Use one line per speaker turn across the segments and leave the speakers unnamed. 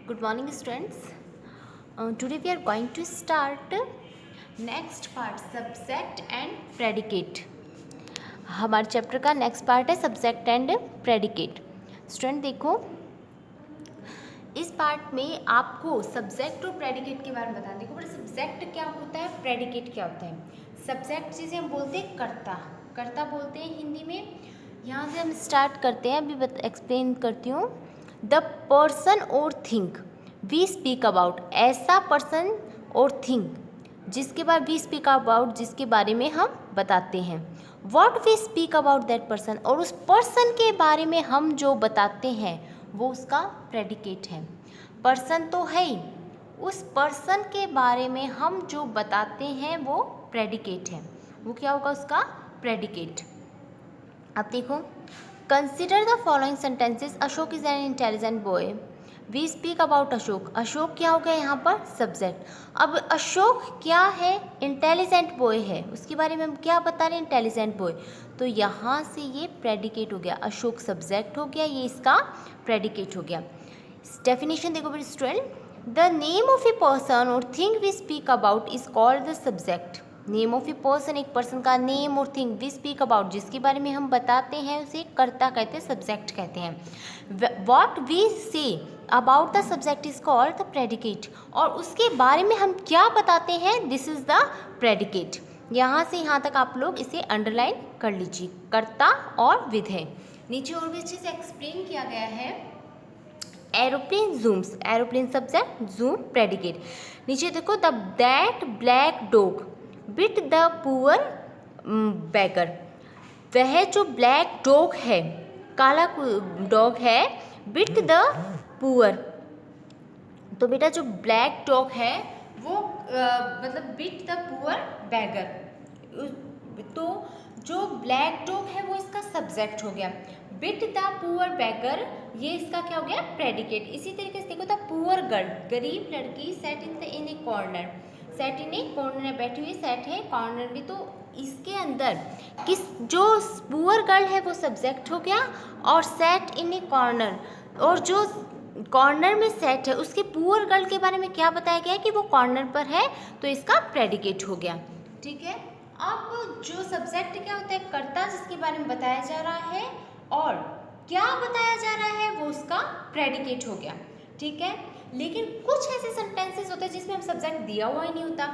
Good morning, students. Today we are going to start next part, subject and predicate. हमारे chapter का next part है subject and predicate. Student देखो, इस part में आपको subject और प्रेडिकेट के बारे में बताना. देखो, सब्जेक्ट क्या होता है, प्रेडिकेट क्या होता है. सब्जेक्ट जिसे हम बोलते हैं कर्ता, कर्ता बोलते हैं हिंदी में. यहाँ से हम स्टार्ट करते हैं. अभी एक्सप्लेन करती हूँ. The person or thing we speak about, ऐसा पर्सन और थिंग जिसके बारे वी स्पीक अबाउट, जिसके बारे में हम बताते हैं. What we speak about that person, और उस पर्सन के बारे में हम जो बताते हैं वो उसका प्रेडिकेट है. पर्सन तो है ही, उस पर्सन के बारे में हम जो बताते हैं वो प्रेडिकेट है. वो क्या होगा, उसका प्रेडिकेट. अब देखो, consider the following sentences. Ashok is an intelligent boy. We speak about Ashok. Ashok क्या हो गया यहाँ पर, सब्जेक्ट. अब अशोक क्या है, इंटेलिजेंट बॉय है, उसके बारे में हम क्या बता रहे हैं, इंटेलिजेंट बॉय. तो यहाँ से ये प्रेडिकेट हो गया. अशोक सब्जेक्ट हो गया, ये इसका प्रेडिकेट हो गया. डेफिनेशन देखो मेरे student. The name of a person or thing we speak about is called the subject. Name of a person, एक पर्सन का नेम और थिंग वी स्पीक अबाउट, जिसके बारे में हम बताते हैं, उसे कर्ता कहते हैं, सब्जेक्ट कहते हैं. What we say about the subject is called the predicate, और उसके बारे में हम क्या बताते हैं, दिस इज द प्रेडिकेट. यहाँ से यहाँ तक आप लोग इसे अंडरलाइन कर लीजिए. कर्ता और विधेय. नीचे और भी अच्छे से एक्सप्लेन किया गया है. Aeroplane zooms, aeroplane subject, zoom predicate. नीचे देखो, the that black dog bit the poor beggar. वह जो ब्लैक डॉग है, काला डॉग है, बिट द पुअर. तो बेटा जो ब्लैक डॉग है वो मतलब बिट द पुअर बैगर. तो जो ब्लैक डॉग है वो इसका सब्जेक्ट हो गया. बिट द पुअर बैगर, ये इसका क्या हो गया, प्रेडिकेट. इसी तरीके से देखो, द पुअर गर्ल, गरीब लड़की, सेट इन ए कॉर्नर. सेट इन ए कॉर्नर, बैठी हुई, सेट है कॉर्नर भी. तो इसके अंदर किस, जो पुअर गर्ल है वो सब्जेक्ट हो गया, और सेट इन ए कॉर्नर, और जो कॉर्नर में सेट है उसके पुअर गर्ल के बारे में क्या बताया गया है कि वो कॉर्नर पर है, तो इसका प्रेडिकेट हो गया. ठीक है. अब जो सब्जेक्ट क्या होता है, कर्ता, जिसके बारे में बताया जा रहा है, और क्या बताया जा रहा है वो उसका प्रेडिकेट हो गया. ठीक है. लेकिन कुछ ऐसे सेंटेंसेस होते हैं जिसमें हम सब्जेक्ट दिया हुआ ही नहीं होता,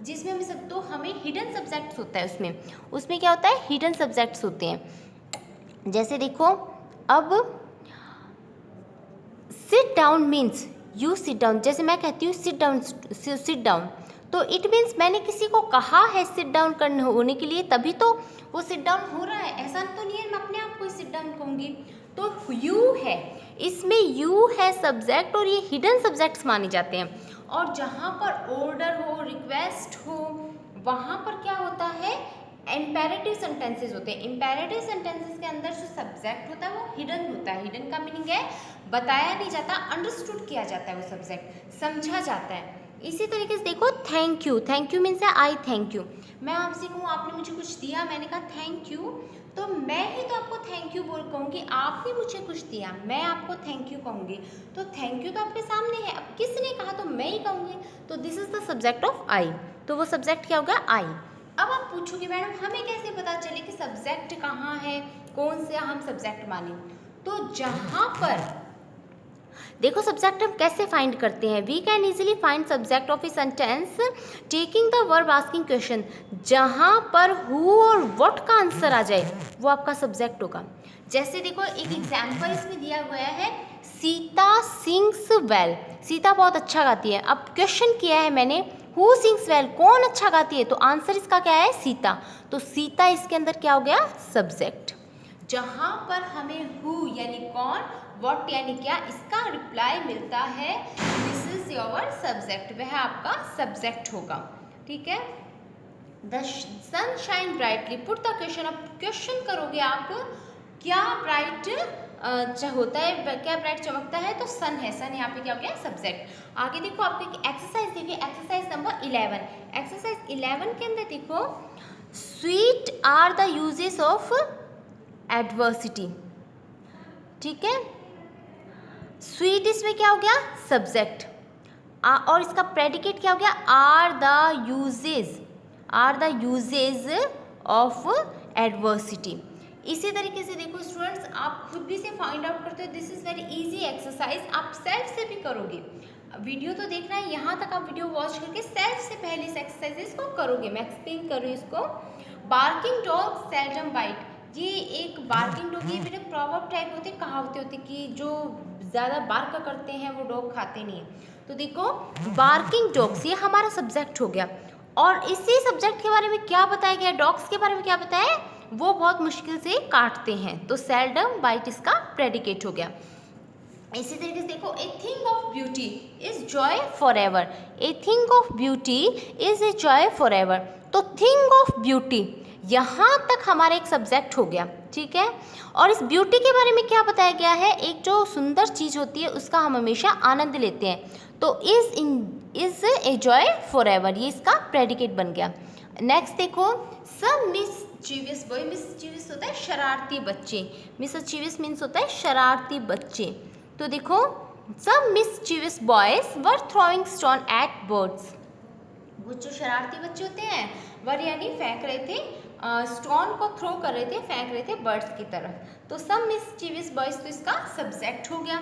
जिसमें हम सब, तो हमें हिडन सब्जेक्ट्स होता है. उसमें क्या होता है, हिडन सब्जेक्ट्स होते हैं. जैसे देखो, अब sit down means you sit down. जैसे मैं कहती हूँ सिट डाउन, सिट डाउन, तो इट मीन्स मैंने किसी को कहा है सिट डाउन करने होने के लिए, तभी तो वो सिट डाउन हो रहा है. ऐसा तो नहीं है मैं अपने आप को सिट डाउन कहूँगी. तो यू है, इसमें यू है सब्जेक्ट, और ये हिडन सब्जेक्ट्स माने जाते हैं. और जहाँ पर ऑर्डर हो, रिक्वेस्ट हो, वहाँ पर क्या होता है, इम्पेरेटिव सेंटेंसेस होते हैं. इम्पेरेटिव सेंटेंसेस के अंदर जो सब्जेक्ट होता है वो हिडन होता है. हिडन का मीनिंग है बताया नहीं जाता, अंडरस्टूड किया जाता है, वो सब्जेक्ट समझा जाता है. इसी तरीके से देखो, thank you. Thank you means है आई थैंक यू. मैं आपसे कहूँ, आपने मुझे कुछ दिया, मैंने कहा थैंक यू, तो मैं ही तो आपको थैंक यू बोल कहूँगी. आपने मुझे कुछ दिया, मैं आपको थैंक यू कहूँगी. तो थैंक यू तो आपके सामने है, अब किसने कहा तो मैं ही कहूँगी. तो this is the subject of I. तो वो सब्जेक्ट क्या होगा, आई. अब आप पूछोगे मैडम हमें कैसे पता चले कि सब्जेक्ट कहाँ है, कौन से हम सब्जेक्ट माने. तो जहाँ पर देखो, सब्जेक्ट हम कैसे फाइंड करते हैं, we can easily find subject of a sentence taking the verb asking question. जहाँ पर हु और व्हाट का आंसर आ जाए वो आपका सब्जेक्ट होगा. जैसे देखो, एक एग्जाम्पल इसमें दिया गया है, सीता सिंग्स वेल. सीता बहुत अच्छा गाती है. अब क्वेश्चन किया है मैंने, हु सिंग्स वेल, कौन अच्छा गाती है, तो आंसर इसका क्या है, सीता. तो सीता इसके अंदर क्या हो गया, सब्जेक्ट. जहाँ पर हमें हु यानी कौन, व्हाट यानी क्या, इसका रिप्लाई मिलता है, दिस इज योर सब्जेक्ट, वह आपका सब्जेक्ट होगा. ठीक है. The sun shine brightly, put the question. अब क्वेश्चन करोगे आप, क्या ब्राइट होता है, क्या ब्राइट चमकता है, तो सन है. सन यहाँ पे क्या हो गया, सब्जेक्ट. आगे देखो, आपको एक एक्सरसाइज देखिए, एक्सरसाइज नंबर 11. एक्सरसाइज 11 के अंदर देखो, sweet are the uses of adversity. ठीक है. स्वीट इसमें क्या हो गया, सब्जेक्ट, और इसका प्रेडिकेट क्या हो गया, are the uses of adversity. इसी तरीके से देखो स्टूडेंट्स, आप खुद भी से फाइंड आउट करते हो, this is very easy exercise, आप सेल्फ से भी करोगे। वीडियो तो देखना है, यहाँ तक आप वीडियो वॉच करके सेल्फ से पहले इस एक्सरसाइजेस को करोगे। मैं एक्सप्लेन करूँ इसको। बार्किंग डॉग सेल्डम बाइट, ये एक बार्किंग डॉग, ये मेरे प्रॉवर्ब टाइप होते, कहावतें होती कि जो ज़्यादा बार्क करते हैं वो डॉग खाते नहीं हैं। तो देखो बार्किंग डॉग्स, ये हमारा सब्जेक्ट हो गया, और इसी सब्जेक्ट के बारे में क्या बताया गया, डॉग्स के बारे में क्या बताया, वो बहुत मुश्किल से काटते हैं, तो सेल्डम बाइट इसका प्रेडिकेट हो गया। इसी तरीके से देखो, a thing of beauty is Joy for ever, a thing of beauty is a joy for ever. तो थिंग ऑफ ब्यूटी यहाँ तक हमारा एक सब्जेक्ट हो गया, ठीक है। और इस ब्यूटी के बारे में क्या बताया गया है, एक जो सुंदर चीज़ होती है उसका हम हमेशा आनंद लेते हैं, तो is a joy for ever, ये इसका प्रेडिकेट बन गया। नेक्स्ट देखो, सब मिसचीवियस बॉय, मिसचीवियस होता है शरारती बच्चे, मिसचीवियस मीन्स होता है शरारती बच्चे। तो देखो, सब mischievous boys were throwing stone at birds, वो जो शरारती बच्चे होते हैं वर यानी फेंक रहे थे, स्टोन को थ्रो कर रहे थे, फेंक रहे थे बर्ड्स की तरफ। तो सब मिसचीवियस बॉयज तो इसका सब्जेक्ट हो गया,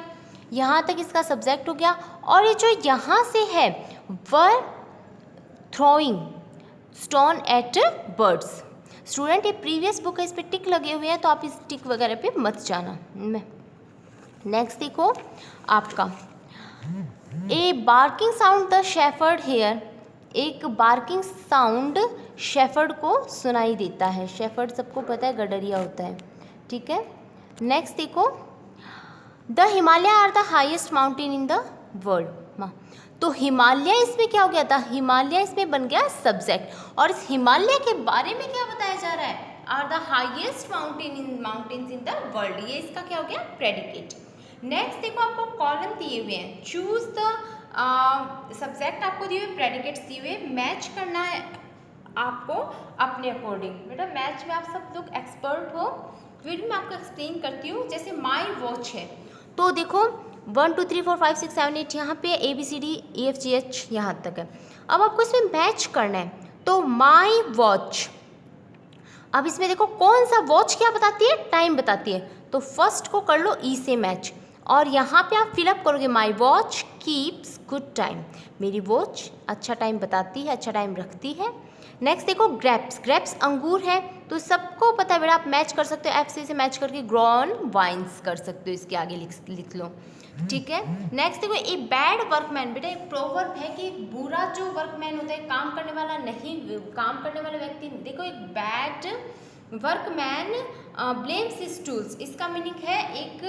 यहाँ तक इसका सब्जेक्ट हो गया। और ये जो यहाँ से है, were throwing stone at birds, student ये प्रीवियस बुक है, इस पर टिक लगे हुए हैं, तो आप इस टिक वगैरह पे मत जाना। नेक्स्ट देखो आपका, a barking sound the shepherd hear, एक बार्किंग साउंड शेफर्ड को सुनाई देता है, शेफर्ड सबको पता है गडरिया होता है, ठीक है। नेक्स्ट देखो, the Himalaya are the highest mountain in the world, तो हिमालय इसमें क्या हो गया था, हिमालय इसमें बन गया सब्जेक्ट, और इस हिमालय के बारे में क्या बताया जा रहा है, are the highest mountains in the world, ये इसका क्या हो गया, प्रेडिकेट। नेक्स्ट देखो, आपको कॉलम दिए हुए हैं, चूज द सब्जेक्ट आपको दिए हुए, प्रेडिकेट्स दिए हुए, मैच करना है आपको अपने अकॉर्डिंग। बेटा मैच में आप सब लोग एक्सपर्ट हो, फिर मैं आपको एक्सप्लेन करती हूँ। जैसे माई वॉच है, तो देखो 1 2 3 4 5 6 7 8 यहाँ पे ABCDEFGH यहाँ तक है। अब आपको इसमें मैच करना है, तो माई वॉच, अब इसमें देखो कौन सा वॉच क्या बताती है, टाइम बताती है, तो फर्स्ट को कर लो ई से मैच, और यहाँ पे आप फिलअप करोगे my watch keeps good time, मेरी वॉच अच्छा टाइम बताती है, अच्छा टाइम रखती है। नेक्स्ट देखो ग्रेप्स, ग्रेप्स अंगूर है, तो सबको पता है बेटा, आप मैच कर सकते हो, FC से मैच करके ग्रॉन वाइन्स कर सकते हो, इसके आगे लिख लो, ठीक है। नेक्स्ट देखो, ए बैड वर्कमैन, बेटा एक प्रोवर्ब है कि बुरा जो वर्कमैन होता है, काम करने वाला नहीं, काम करने वाला व्यक्ति, देखो एक bad workman blames his tools, इसका मीनिंग है एक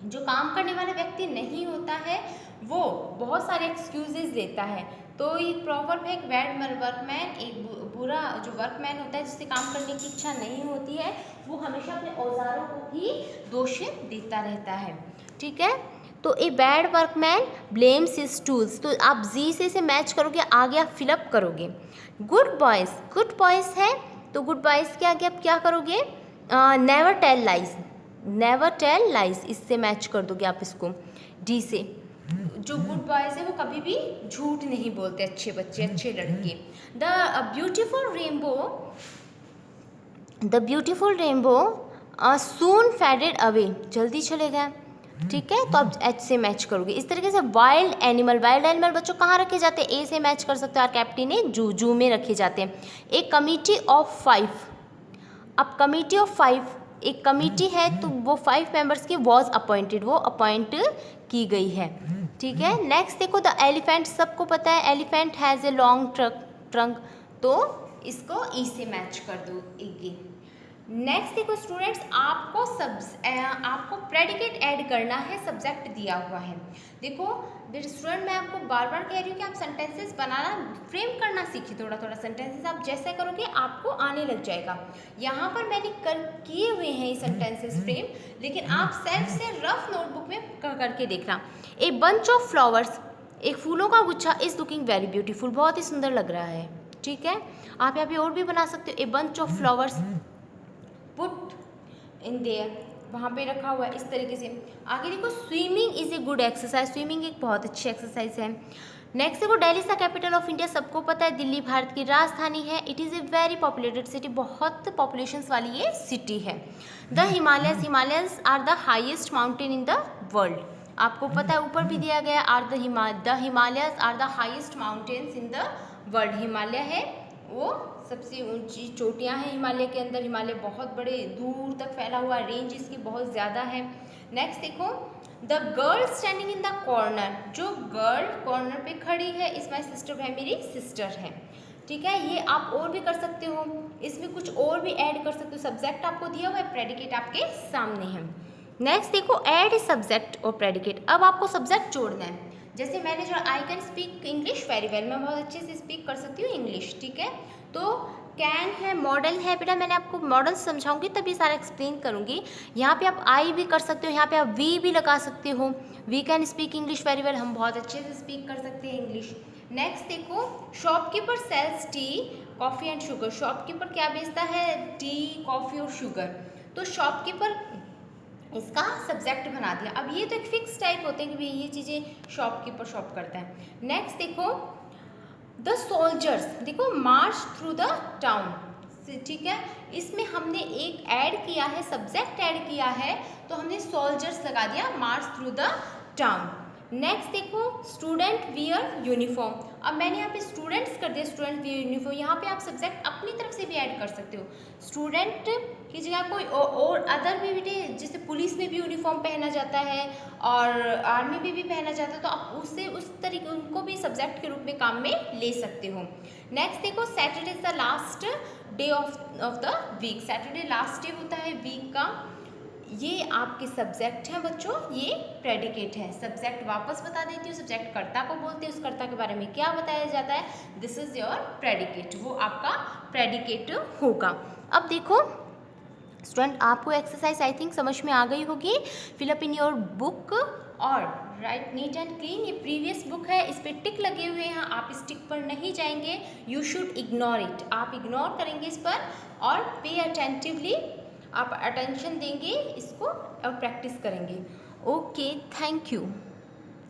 जो काम करने वाला व्यक्ति नहीं होता है वो बहुत सारे एक्सक्यूजेज देता है, तो ये प्रॉवर्ब है, एक बैड वर्कमैन, एक बुरा जो वर्कमैन होता है जिससे काम करने की इच्छा नहीं होती है, वो हमेशा अपने औजारों को ही दोष देता रहता है, ठीक है। तो a bad workman blames his tools, तो आप जी से इसे मैच करोगे, आगे आप फिलअप करोगे। गुड बॉयज़, गुड बॉयज़ है, तो गुड बॉयज़ के आगे आप क्या करोगे, never tell lies, never tell lies, इससे मैच कर दोगे आप इसको डी से, जो गुड बॉयज़ है वो कभी भी झूठ नहीं बोलते, अच्छे बच्चे, अच्छे लड़के। The beautiful rainbow, the beautiful rainbow soon faded away, जल्दी चले गए, ठीक है, तो आप एच से मैच करोगे। इस तरीके से वाइल्ड एनिमल, वाइल्ड एनिमल बच्चों कहाँ रखे जाते हैं, ए से मैच कर सकते हो, और कैप्टन ने जू में रखे जाते हैं। एक कमिटी ऑफ 5, अब कमिटी ऑफ 5 एक कमिटी है, तो वो 5 मेंबर्स की वॉज अपॉइंटेड, वो अपॉइंट की गई है, ठीक है। नेक्स्ट देखो, द एलिफेंट, सबको पता है elephant has a long trunk, तो इसको ई से मैच कर दो एक। नेक्स्ट देखो स्टूडेंट्स, आपको प्रेडिकेट ऐड करना है, सब्जेक्ट दिया हुआ है। देखो स्टूडेंट, मैं आपको बार बार कह रही हूँ कि आप सेंटेंसेस बनाना, फ्रेम करना सीखिए, थोड़ा थोड़ा सेंटेंसेस आप जैसे करोगे आपको आने लग जाएगा। यहाँ पर मैंने किए हुए हैं ये सेंटेंसेस फ्रेम, लेकिन आप सेल्फ से रफ नोटबुक में करके देखना। ए बंच ऑफ फ्लावर्स, एक फूलों का गुच्छा, इज लुकिंग वेरी ब्यूटीफुल, बहुत ही सुंदर लग रहा है, ठीक है। आप यहाँ पे और भी बना सकते हो, a bunch of flowers put in their, वहाँ पे रखा हुआ है इस तरीके से। आगे देखो swimming is a good exercise, swimming एक बहुत अच्छी एक्सरसाइज है। नेक्स्ट देखो Delhi is the capital of India, सबको पता है दिल्ली भारत की राजधानी है। It is a very populated city, बहुत पॉपुलेशंस वाली ये सिटी है। The Himalayas, Himalayas are the highest mountain in the world, आपको पता है ऊपर भी दिया गया are the Himalayas are the highest mountains in the world. Himalaya है वो सबसे ऊंची चोटियां हैं हिमालय के अंदर। हिमालय बहुत बड़े दूर तक फैला हुआ, रेंज इसकी बहुत ज़्यादा है। नेक्स्ट देखो the girl standing in the corner, जो गर्ल कॉर्नर पे खड़ी है इस माई सिस्टर, वह मेरी सिस्टर है। ठीक है, ये आप और भी कर सकते हो, इसमें कुछ और भी ऐड कर सकते हो। सब्जेक्ट आपको दिया हुआ है, प्रेडिकेट आपके सामने है। नेक्स्ट देखो ऐड ए सब्जेक्ट और प्रेडिकेट, अब आपको सब्जेक्ट जोड़ना है। जैसे मैंने जो I can speak English very well, मैं बहुत अच्छे से स्पीक कर सकती हूँ इंग्लिश। ठीक है, तो कैन है, मॉडल है, बेटा मैंने आपको मॉडल समझाऊंगी तभी सारा एक्सप्लेन करूंगी। यहाँ पे आप आई भी कर सकते हो, यहाँ पे आप वी भी लगा सकते हो। We can speak English very well, हम बहुत अच्छे से स्पीक कर सकते हैं इंग्लिश। नेक्स्ट देखो shopkeeper sells tea coffee and sugar, shopkeeper क्या बेचता है, टी कॉफ़ी और शुगर, तो शॉपकीपर इसका सब्जेक्ट बना दिया। अब ये तो एक फिक्स टाइप होते हैं कि भाई ये चीज़ें शॉपकीपर शॉप करता है। नेक्स्ट देखो द सोल्जर्स, देखो मार्च थ्रू द टाउन, ठीक है, इसमें हमने एक ऐड किया है, सब्जेक्ट ऐड किया है, तो हमने सोल्जर्स लगा दिया मार्च थ्रू द टाउन। नेक्स्ट देखो स्टूडेंट वियर यूनिफॉर्म, अब मैंने यहाँ पे स्टूडेंट्स कर दिया, स्टूडेंट वियर यूनिफॉर्म, यहाँ पे आप सब्जेक्ट अपनी तरफ से भी ऐड कर सकते हो। स्टूडेंट की जगह कोई और अदर भी बेटे, जैसे पुलिस में भी यूनिफॉर्म पहना जाता है और आर्मी में भी पहना जाता है, तो आप उससे उस तरीके उनको भी सब्जेक्ट के रूप में काम में ले सकते हो। नेक्स्ट देखो Saturday is the last day of the week, Saturday last day होता है वीक का, ये आपके सब्जेक्ट हैं बच्चों, ये प्रेडिकेट है। सब्जेक्ट वापस बता देती हूँ, सब्जेक्ट कर्ता को बोलते हैं, उस कर्ता के बारे में क्या बताया जाता है, दिस इज योर प्रेडिकेट, वो आपका प्रेडिकेट होगा। अब देखो स्टूडेंट आपको एक्सरसाइज आई थिंक समझ में आ गई होगी। Fill up in your book और राइट नीट एंड क्लीन, ये प्रीवियस बुक है, इस पर टिक लगे हुए हैं, आप इस टिक पर नहीं जाएंगे, यू शुड इग्नोर इट, आप इग्नोर करेंगे इस पर और पे अटेंटिवली आप अटेंशन देंगे इसको और प्रैक्टिस करेंगे। Okay, thank you.